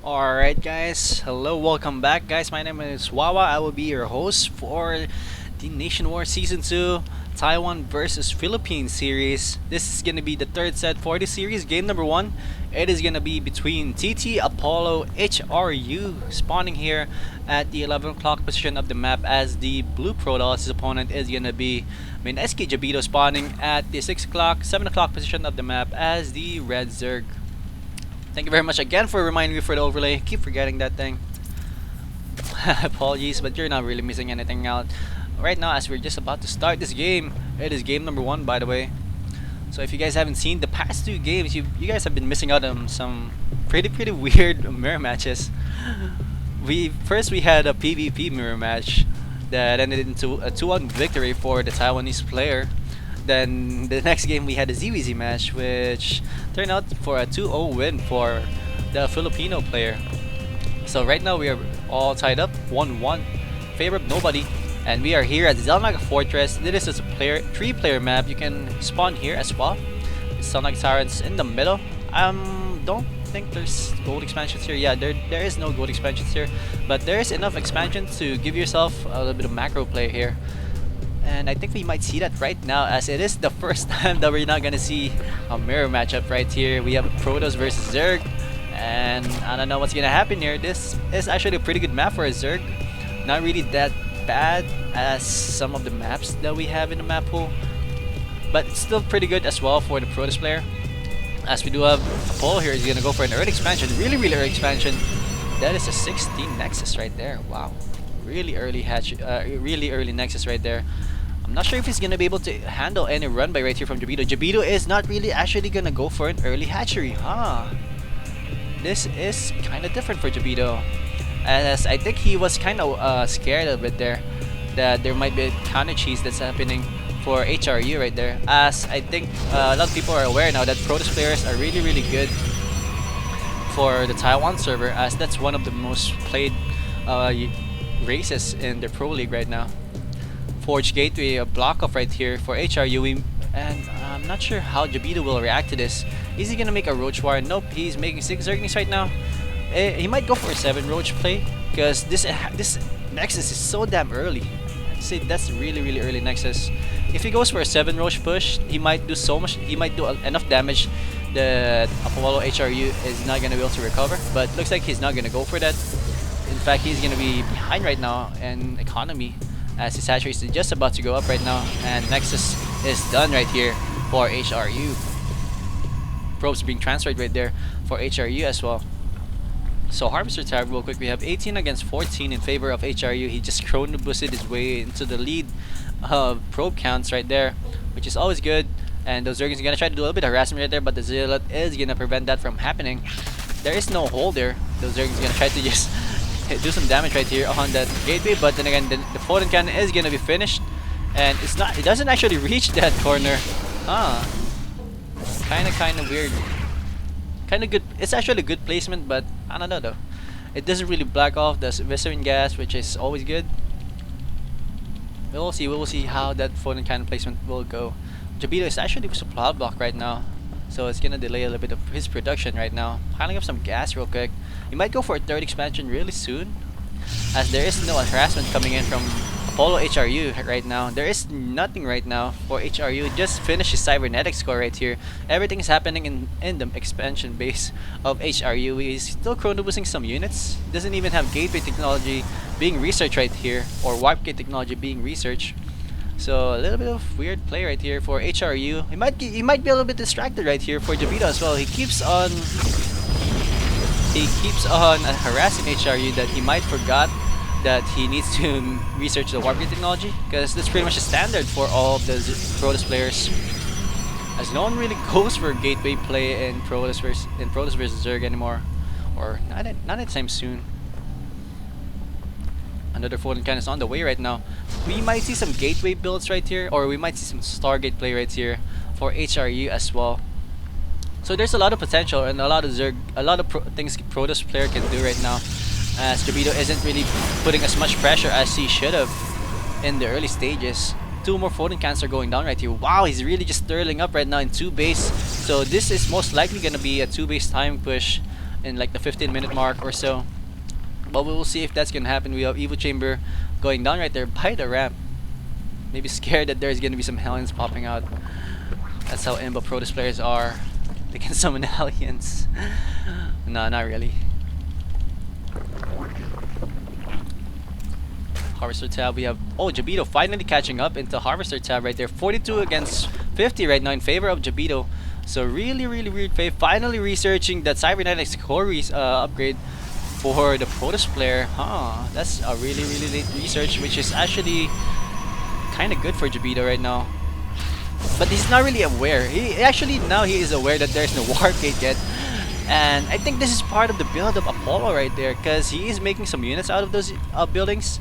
Alright guys, hello, welcome back guys. My name is Wawa. I will be your host for the Nation War Season 2 Taiwan versus Philippines series. This is gonna be the third set for the series. Game number 1. It is gonna be between ttApolloHRU spawning here at the 11 o'clock position of the map, as the blue Protoss opponent is gonna be MskiJabito spawning at the 6 o'clock, 7 o'clock position of the map as the red Zerg. Thank you very much again for reminding me for the overlay. Keep forgetting that thing. Apologies, but you're not really missing anything out. Right now, as we're just about to start this game, it is game number 1, by the way. So if you guys haven't seen the past 2 games, you guys have been missing out on some pretty weird mirror matches. We had a PvP mirror match that ended into a 2-1 victory for the Taiwanese player. Then the next game we had a ZVZ match, which turned out for a 2-0 win for the Filipino player. So right now we are all tied up 1-1, favor of nobody, and we are here at Zelnaga Fortress. This is a 3-player map. You can spawn here as well. Zelnaga Tyrants in the middle. Don't think there's gold expansions here. Yeah, there is no gold expansions here, but there is enough expansion to give yourself a little bit of macro play here. And I think we might see that right now, as it is the first time that we're not gonna see a mirror matchup right here. We have Protoss versus Zerg, and I don't know what's gonna happen here. This is actually a pretty good map for a Zerg. Not really that bad as some of the maps that we have in the map pool, but it's still pretty good as well for the Protoss player. As we do have Apollo here, is gonna go for an early expansion, really early expansion. That is a 16 Nexus right there. Wow, really early Nexus right there. I'm not sure if he's gonna be able to handle any run by right here from Jabito. Jabito is not really actually gonna go for an early hatchery, huh? This is kind of different for Jabito, as I think he was kind of scared a bit there that there might be a counter cheese that's happening for HRU right there. As I think a lot of people are aware now that Protoss players are really good for the Taiwan server, as that's one of the most played races in the Pro League right now. Forge Gateway, a block off right here for HRU, and I'm not sure how Jabito will react to this. Is he gonna make a Roach War? Nope, he's making 6 Zerglings right now. He might go for a 7 Roach play, because this Nexus is so damn early. I'd say that's really early Nexus. If he goes for a 7 Roach push, he might do so much. He might do enough damage that Apollo HRU is not gonna be able to recover. But looks like he's not gonna go for that. In fact, he's gonna be behind right now in economy, as his hatchery is just about to go up right now, and Nexus is done right here for HRU. Probes being transferred right there for HRU as well. So Harvester tab real quick, we have 18 against 14 in favor of HRU. He just chrono boosted his way into the lead probe counts right there, which is always good. And those Zergans are gonna try to do a little bit of harassment right there, but the Zealot is gonna prevent that from happening. There is no hole there. Those Zergans are gonna try to just do some damage right here on that gateway, but then again the photon cannon is gonna be finished, and it doesn't actually reach that corner. Kinda weird. Kinda good. It's actually a good placement, but I don't know though. It doesn't really black off the Viscerin gas, which is always good. We will see how that photon cannon placement will go. Jabito is actually a supply block right now, so it's gonna delay a little bit of his production right now. Piling up some gas real quick. He might go for a 3rd expansion really soon, as there is no harassment coming in from Apollo HRU right now. There is nothing right now for HRU. Just finished his cybernetic score right here. Everything is happening in the expansion base of HRU. He's still chrono boosting some units. Doesn't even have gateway technology being researched right here, or warp gate technology being researched. So a little bit of weird play right here for HRU. He might be a little bit distracted right here for Jabito as well. He keeps on harassing HRU that he might forgot that he needs to research the warp gate technology, because that's pretty much a standard for all of the Protoss players, as no one really goes for gateway play in Protoss versus Zerg anymore, or not anytime soon. Another photon cannon is on the way right now. We might see some gateway builds right here, or we might see some Stargate play right here for HRU as well. So there's a lot of potential and a lot of things Protoss player can do right now, as Jabito isn't really putting as much pressure as he should have in the early stages. 2 more photon cans are going down right here. Wow, he's really just sterling up right now in 2 base. So this is most likely gonna be a 2 base time push in like the 15-minute mark or so. But we will see if that's gonna happen. We have Evo Chamber going down right there by the ramp. Maybe scared that there's gonna be some Hellions popping out. That's how Imba Protoss players are. They can summon Hellions. No, not really. Harvester tab, we have Jabito finally catching up into Harvester tab right there. 42 against 50 right now in favor of Jabito. So really weird play. Finally researching that Cybernetics core upgrade for the Protoss player. That's a really late research, which is actually kind of good for Jabito right now. But he's not really aware. Now he is aware that there's no Warp Gate yet. And I think this is part of the build of Apollo right there, because he is making some units out of those buildings.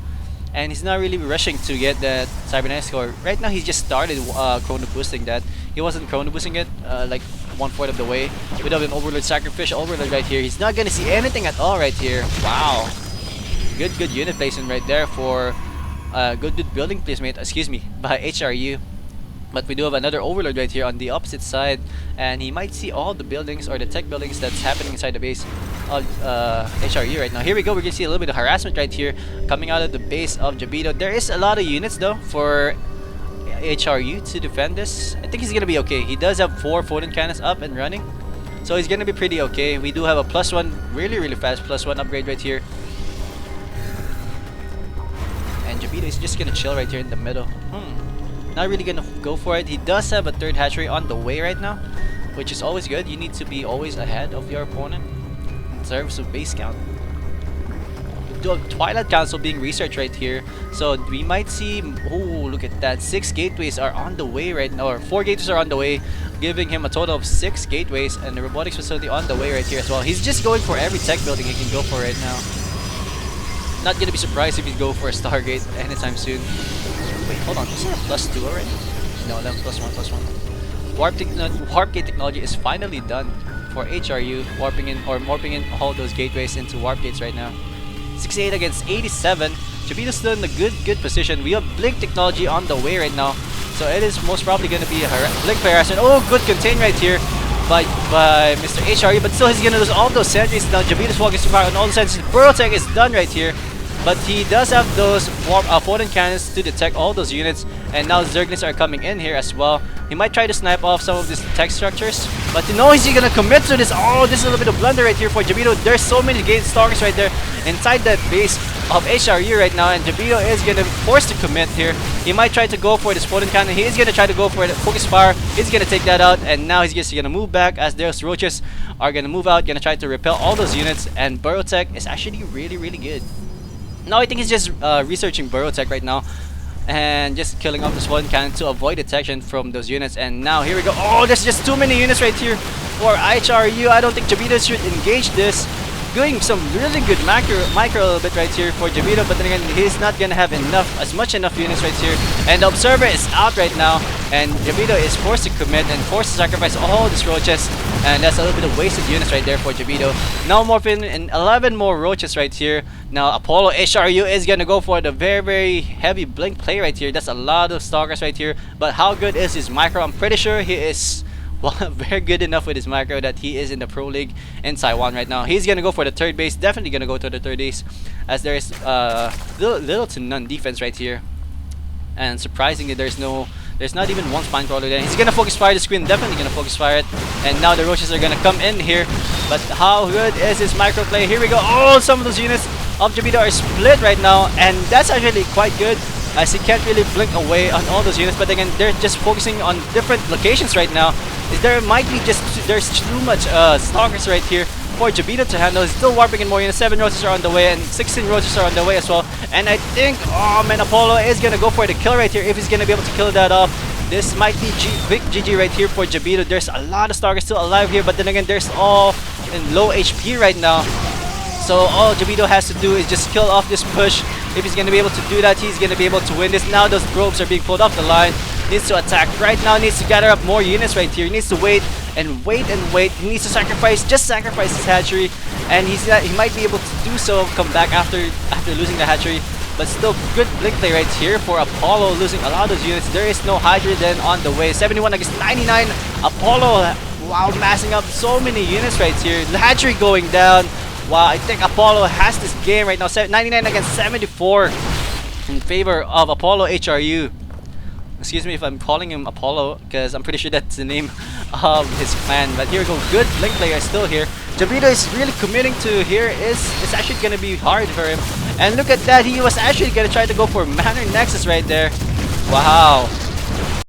And he's not really rushing to get that Cybernetics core. Right now he just started chrono boosting that. He wasn't chrono boosting it like 1/4 of the way. Without an Overlord Sacrificial Overlord right here, he's not gonna see anything at all right here. Wow. Good unit placement right there for good building placement, excuse me, by HRU. But we do have another Overlord right here on the opposite side, and he might see all the buildings or the tech buildings that's happening inside the base of HRU right now. Here we go, we're gonna see a little bit of harassment right here coming out of the base of Jabito. There is a lot of units though for HRU to defend this. I think he's gonna be okay. He does have 4 photon cannons up and running, so he's gonna be pretty okay. We do have a +1, really fast +1 upgrade right here. And Jabito is just gonna chill right here in the middle. Not really gonna go for it. He does have a 3rd hatchery on the way right now, which is always good. You need to be always ahead of your opponent in terms of base count. We do have Twilight Council being researched right here, so we might see. Look at that! 6 gateways are on the way right now, or 4 gateways are on the way, giving him a total of 6 gateways, and the robotics facility on the way right here as well. He's just going for every tech building he can go for right now. Not gonna be surprised if he go for a Stargate anytime soon. Wait, hold on. Is there a +2 already? No, that's +1. Warp Gate technology is finally done for HRU, morphing in all those gateways into warp gates right now. 68 against 87. Jabito's still in a good position. We have Blink technology on the way right now, so it is most probably going to be a Blink harassment. Good contain right here by Mr. HRU, but still he's going to lose all those sentries now. Jabito's walking too far, and all the sentries. Burrowtech is done right here. But he does have those photon cannons to detect all those units, and now Zerglings are coming in here as well. He might try to snipe off some of these tech structures, but you know, is he gonna commit to this? This is a little bit of blunder right here for Jabito. There's so many gate stalkers right there inside that base of HRU right now, and Jabito is gonna be forced to commit here. He might try to go for this photon cannon. He is gonna try to go for the focus fire. He's gonna take that out, and now he's just gonna move back as those roaches are gonna move out, gonna try to repel all those units, and Burrowtech is actually really good. Now I think he's just researching Burrowtech right now and just killing off this one cannon to avoid detection from those units. And now here we go. There's just too many units right here for HRU. I don't think Jabito should engage this. Doing some really good micro a little bit right here for Jabito, but then again, he's not gonna have enough units right here. And the Observer is out right now, and Jabito is forced to commit and forced to sacrifice all these roaches, and that's a little bit of wasted units right there for Jabito. Now morphing in 11 more roaches right here. Now Apollo HRU is gonna go for the very heavy blink play right here. That's a lot of stalkers right here, but how good is his micro? I'm pretty sure he is very good enough with his micro that he is in the Pro League in Taiwan right now. He's gonna go for the 3rd base, definitely gonna go to the 3rd base, as there is little to none defense right here. And surprisingly, there's not even one spine crawler there. He's gonna focus fire the screen, definitely gonna focus fire it. And now the roaches are gonna come in here. But how good is his micro play? Here we go. Some of those units of Jabito are split right now, and that's actually quite good, as he can't really blink away on all those units. But again, they're just focusing on different locations right now. There's too much stalkers right here for Jabito to handle. He's still warping in more units. 7 roaches are on the way, and 16 roaches are on the way as well. And I think, Apollo is gonna go for the kill right here. If he's gonna be able to kill that off, this might be quick GG right here for Jabito. There's a lot of stalkers still alive here, but then again, there's all in low HP right now. So all Jabito has to do is just kill off this push. If he's gonna be able to do that, he's gonna be able to win this. Now those probes are being pulled off the line. Needs to attack right now, needs to gather up more units right here. He needs to wait and wait. He needs to sacrifice his hatchery, and he might be able to do so, come back after losing the hatchery. But still good blink play right here for Apollo, losing a lot of those units. There is no Hydra then on the way. 71 against 99. Apollo Wow, massing up so many units right here. Hatchery going down. Wow, I think Apollo has this game right now. 99 against 74 in favor of ttApolloHRU. Excuse me if I'm calling him Apollo, because I'm pretty sure that's the name of his clan. But here we go, good Blink player still here. Jabito is really committing to here. It's actually gonna be hard for him. And look at that, he was actually gonna try to go for Manor Nexus right there. Wow.